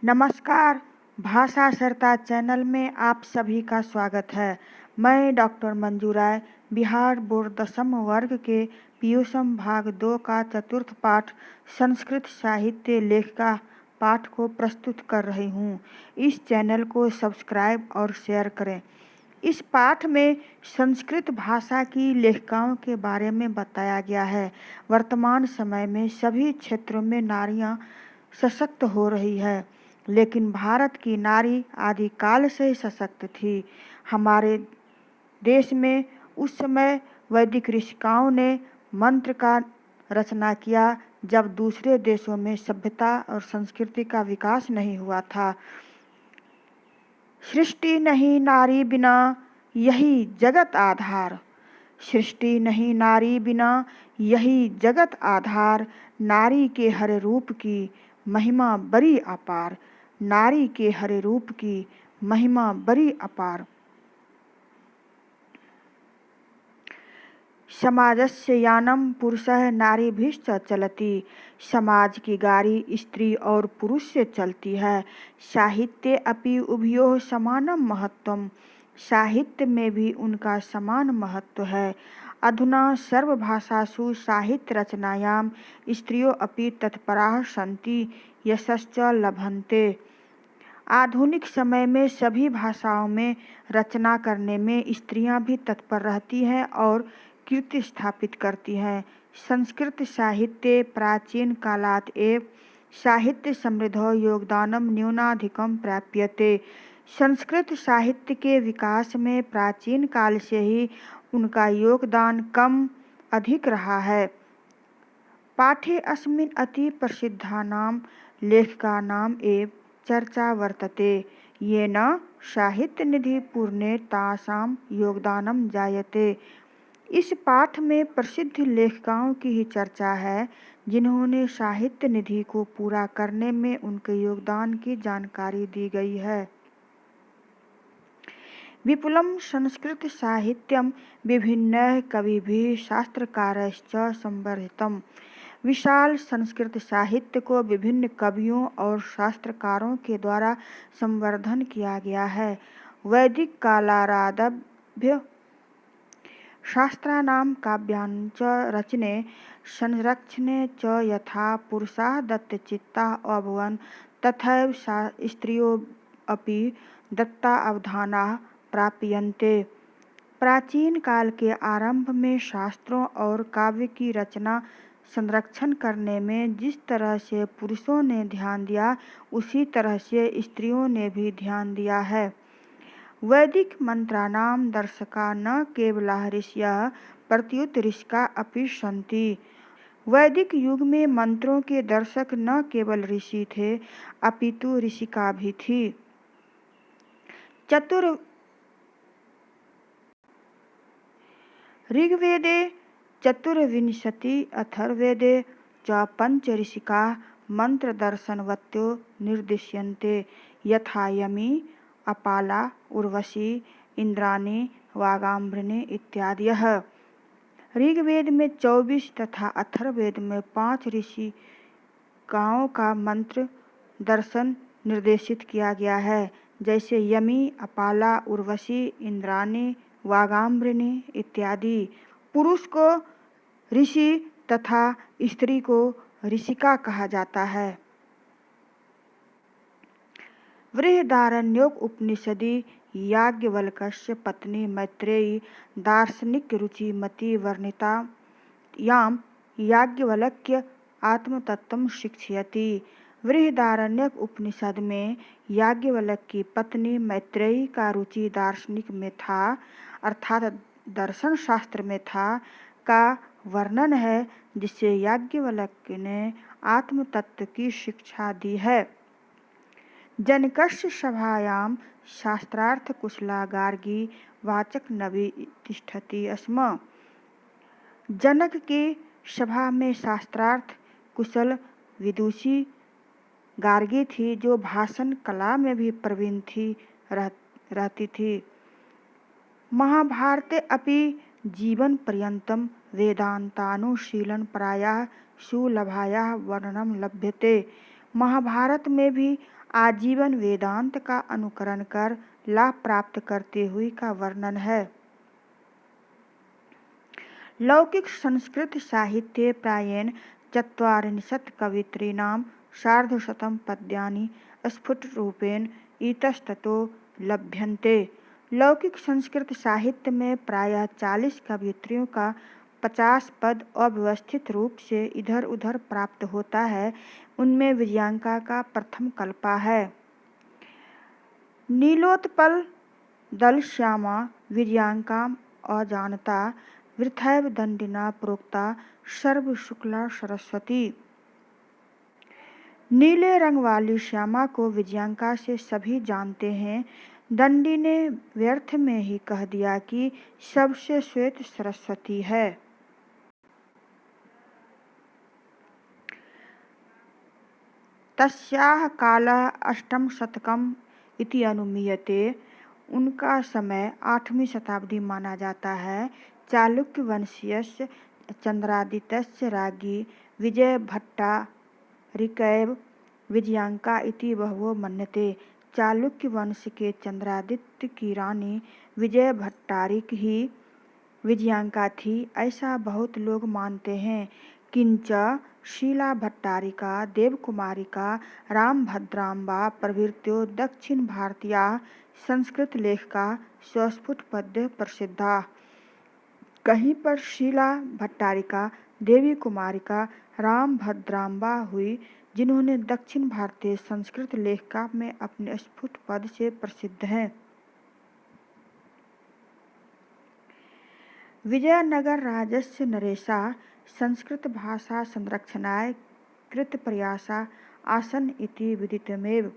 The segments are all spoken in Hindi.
नमस्कार, भाषा सरता चैनल में आप सभी का स्वागत है। मैं डॉक्टर मंजू राय बिहार बोर्ड 10वीं वर्ग के पीयूषम भाग 2 का चतुर्थ पाठ संस्कृत साहित्य लेखिका पाठ को प्रस्तुत कर रही हूँ। इस चैनल को सब्सक्राइब और शेयर करें। इस पाठ में संस्कृत भाषा की लेखिकाओं के बारे में बताया गया है। वर्तमान समय में सभी क्षेत्रों में नारियां सशक्त हो रही है, लेकिन भारत की नारी आदिकाल से ही सशक्त थी। हमारे देश में उस समय वैदिक ऋषिकाओं ने मंत्र का रचना किया, जब दूसरे देशों में सभ्यता और संस्कृति का विकास नहीं हुआ था। सृष्टि नहीं नारी बिना यही जगत आधार, सृष्टि नहीं नारी बिना यही जगत आधार, नारी के हर रूप की महिमा बड़ी अपार, नारी के हर रूप की महिमा बड़ी अपार। समाजस्य यानम पुरुषः नारीभिश्च चलति, समाज की गाड़ी स्त्री और पुरुष से चलती है। साहित्ये अपि उभयोः समानम महत्वम, साहित्य में भी उनका समान महत्व है। अधुना सर्वभाषासु साहित्य रचनायां स्त्रियो अपि तत्पराः सन्ति यशश्च लभन्ते। आधुनिक समय में सभी भाषाओं में रचना करने में स्त्रियां भी तत्पर रहती हैं और कीर्ति स्थापित करती हैं। संस्कृत साहित्ये प्राचीन कालात् एव साहित्य समृद्धौ योगदानम न्यूनाधिकम प्राप्यते। संस्कृत साहित्य के विकास में प्राचीन काल से ही उनका योगदान कम अधिक रहा है। पाठे अस्मिन् अति प्रसिद्धानां लेखकानाम् एव चर्चा वर्तते, येन साहित्यनिधि पूर्णे तासां योगदानं जायते। इस पाठ में प्रसिद्ध लेखिकाओं की ही चर्चा है, जिन्होंने साहित्य निधि को पूरा करने में उनके योगदान की जानकारी दी गई है। विपुलं संस्कृत साहित्यम विभिन्न कविभिः शास्त्रकारैश्च संवर्धितम्। विशाल संस्कृत साहित्य को विभिन्न कवियों और शास्त्रकारों के द्वारा संवर्धन किया गया है। वैदिक कालादारभ्य शास्त्राणां काव्यानां च रचने संरक्षणे च यथा पुरुषाः दत्तचित्ताः अभवन्, तथैव स्त्रियो अपि दत्तावधानाः प्राप्यन्ते। प्राचीन काल के आरंभ में शास्त्रों और काव्य की रचना संरक्षण करने में जिस तरह से पुरुषों ने ध्यान दिया, उसी तरह से स्त्रियों ने भी ध्यान दिया है। वैदिक मंत्राणां दर्शका न केवलाः ऋषयः प्रत्युत ऋषिका अपि सन्ति। वैदिक युग में मंत्रों के दर्शक न केवल ऋषि थे, अपितु ऋषिका भी थी। ऋग्वेदे चतुर्विंशति, अथर्ववेदे च पंच ऋषिकाः मंत्रदर्शनवत्यो निर्दिश्यन्ते, यथा यमी, अपाला, उर्वशी, इंद्राणी, वागाम्भृणी इत्यादयः। ऋग्वेद में 24 तथा अथर्ववेद में 5 ऋषिकाओं का मंत्र दर्शन निर्देशित किया गया है, जैसे यमी, अपाला, उर्वशी, इंद्राणी, वागाम्भृणी इत्यादि। पुरुष को ऋषि तथा स्त्री को ऋषिका कहा जाता है। बृहदारण्यक उपनिषदि याज्ञवल्क्यस्य पत्नी मैत्रेयी दार्शनिक रुचिमती वर्णिता, यां याज्ञवल्क्य आत्मतत्त्वं शिक्षयति। बृहदारण्यक उपनिषद में याज्ञवल्क्य की पत्नी मैत्रेयी का रुचि दार्शनिक में था, अर्थात दर्शन शास्त्र में था, का वर्णन है, जिससे याज्ञवल्क्य ने आत्मतत्व की शिक्षा दी है। जनकस्य सभायां शास्त्रार्थ कुशला गार्गी वाचक नवी तिष्ठति स्म। जनक की सभा में शास्त्रार्थ कुशल विदुषी गार्गी थी, जो भाषण कला में भी प्रवीण रहती थी। महाभारते अपि जीवन पर्यन्तं वेदांतानुशीलन प्रायः सुलभायाः वर्णनं लभ्यते। महाभारत में भी आजीवन वेदांत का अनुकरण कर लाभ प्राप्त करते हुए का वर्णन है। लौकिक संस्कृत साहित्ये प्रायेण ४४ कवयित्रीणां सार्धशतं पद्यानि स्फुटरूपेण इतस्ततो लभ्यन्ते। लौकिक संस्कृत साहित्य में प्रायः 40 कवयित्रियों का 50 पद अव्यवस्थित रूप से इधर उधर प्राप्त होता है। उनमें विजयांका का प्रथम कल्पा है। नीलोत्पल दलश्यामा विजयांकाम् अजानता वृथैव दण्डिना प्रोक्ता सर्वशुक्ला सरस्वती। नीले रंग वाली श्यामा को विजयांका से सभी जानते हैं। दंडी ने व्यर्थ में ही कह दिया कि सबसे श्वेत सरस्वती है। तस्याः कालः अष्टम शतकम् इति अनुमीयते। उनका समय 8वीं शताब्दी माना जाता है। चालुक्य वंशीयस्य चंद्रादित्यस्य राज्ञी विजयभट्टारिकैव विजयांका इति बहवो मन्यते। चालुक्य वंश के चंद्रादित्य की रानी विजयभट्टारिक ही विजयांका थी, ऐसा बहुत लोग मानते हैं। किंच शीला भट्टारिका, देवकुमारिका, रामभद्राम्बा प्रभृत्यो दक्षिण भारतीयाः संस्कृत लेखका स्वस्फुट पद्य प्रसिद्धा। कहीं पर शीला भट्टारिका, देवी कुमारिका, रामभद्राम्बा हुई, जिन्होंने दक्षिण भारतीय संस्कृत लेखका में अपने स्फुट पद से प्रसिद्ध हैं। विजयनगर राजस्य नरेशा संस्कृत भाषा संरक्षणाय कृत प्रयासा आसन इति विदितमेव।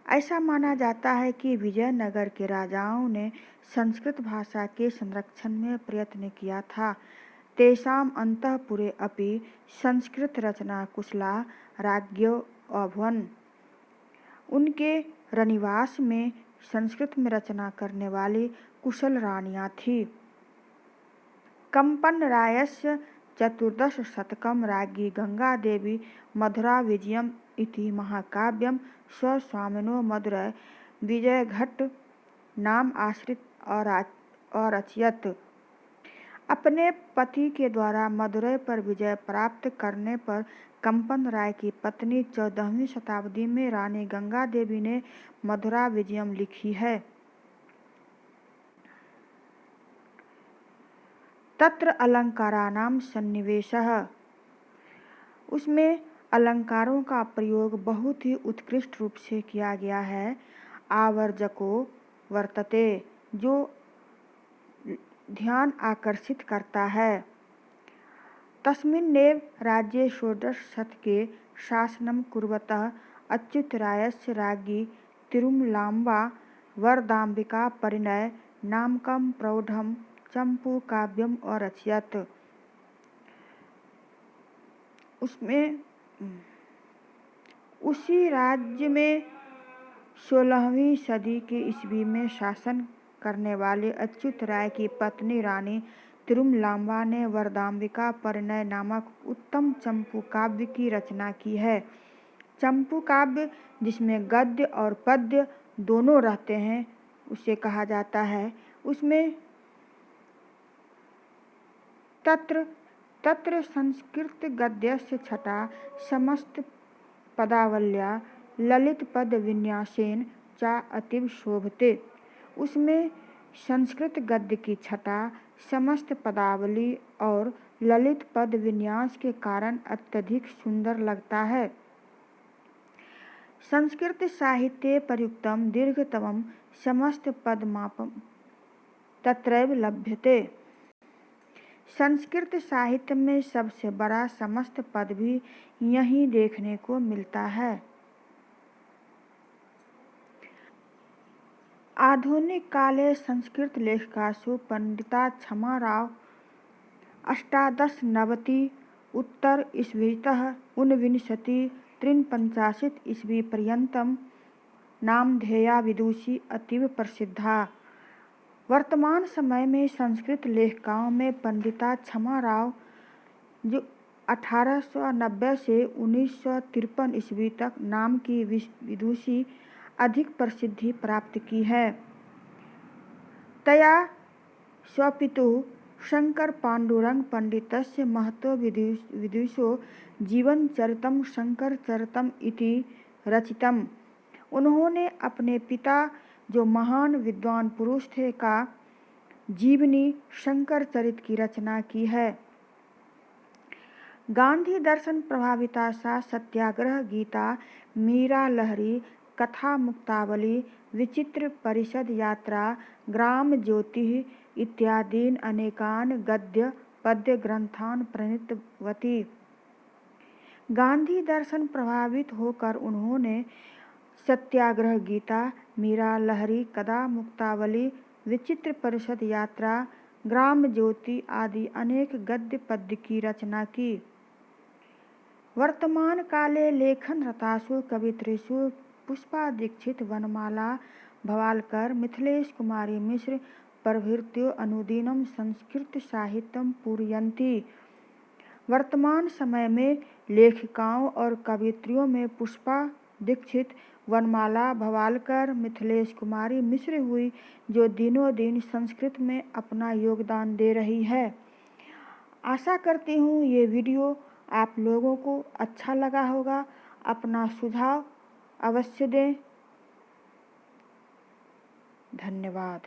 ऐसा माना जाता है कि विजयनगर के राजाओं ने संस्कृत भाषा के संरक्षण में प्रयत्न किया था। तेषाम् अंतःपुरे अपि संस्कृत रचना कुशला राज्ञो अभवन्। उनके रनिवास में संस्कृत में रचना करने वाली कुशल रानियां थीं। कंपनरायस्य 14 शतकं राज्ञी गंगादेवी मधुरा विजयम् इति महाकाव्यं स्वस्वामिनो मधुरै विजयघट्ट नाम आश्रित अरचयत्। अपने पति के द्वारा मदुरै पर विजय प्राप्त करने पर कंपन राय की पत्नी 14वीं शताब्दी में रानी गंगा देवी ने मधुरा विजयम लिखी है। तत्र अलंकाराणाम सन्निवेशः। उसमें अलंकारों का प्रयोग बहुत ही उत्कृष्ट रूप से किया गया है। आवर्जको वर्तते, जो ध्यान आकर्षित करता है। तस्मिन्नेव राज्ये 16 शतके शासनं कुर्वतः अच्युतरायस्य राज्ञी तिरुमलाम्बा वरदाम्बिका परिणय नामकं प्रौढ़ं चंपू काव्यम अरचयत्। उसमें उसी राज्य में 16वीं सदी के ईस्वी में शासन करने वाले अच्युत राय की पत्नी रानी तिरुमलाम्बा ने वरदाम्बिका परिणय नामक उत्तम चंपू काव्य की रचना की है। चंपू काव्य जिसमें गद्य और पद्य दोनों रहते हैं, उसे कहा जाता है। उसमें तत्र संस्कृत गद्यस्य छटा समस्त पदावल्या ललित पद विन्यासेन चा अतीव शोभते। उसमें संस्कृत गद्य की छटा समस्त पदावली और ललित पद विन्यास के कारण अत्यधिक सुंदर लगता है। संस्कृत साहित्ये प्रयुक्तं दीर्घतमं समस्त पदमापं तत्रैव लभ्यते। संस्कृत साहित्य में सबसे बड़ा समस्त पद भी यहीं देखने को मिलता है। आधुनिक काले संस्कृत लेखकासु पंडिता क्षमाराव 1890 उत्तर ईस्वीतः 1953 ईस्वी पर्यन्तं नामधेया विदुषी अतीव प्रसिद्धा। वर्तमान समय में संस्कृत लेखिकाओं में पंडिता क्षमाराव जो 1890 से 1953 ईस्वी तक नाम की विदुषी अधिक प्रसिद्धि प्राप्त की है। तया स्वपितुः शंकर पांडुरंग पंडितस्य महतो विदुषो जीवनचरितं शंकरचरितम् इति रचितम्। उन्होंने अपने पिता, जो महान विद्वान पुरुष थे, का जीवनी शंकर चरित की रचना की है। गांधी दर्शन प्रभाविता सा सत्याग्रह गीता, मीरा लहरी, कथा मुक्तावली, विचित्र परिषद यात्रा, ग्राम ज्योति इत्यादीन अनेकान गद्य पद्य ग्रंथान प्रणीतवती। गांधी दर्शन प्रभावित होकर उन्होंने सत्याग्रह गीता, मीरा लहरी, कथा मुक्तावली, विचित्र परिषद यात्रा, ग्राम ज्योति आदि अनेक गद्य पद्य की रचना की। वर्तमान काले लेखन रतासु कवित्रीषु पुष्पा दीक्षित, वनमाला भवालकर, मिथिलेश कुमारी मिश्र प्रभृत्यो अनुदिनं संस्कृत साहित्यं पूरयन्ति। वर्तमान समय में लेखिकाओं और कवियत्रियों में पुष्पा दीक्षित, वनमाला भवालकर, मिथिलेश कुमारी मिश्र हुई, जो दिनों दिन संस्कृत में अपना योगदान दे रही है। आशा करती हूँ ये वीडियो आप लोगों को अच्छा लगा होगा। अपना सुझाव अवश्य दें। धन्यवाद।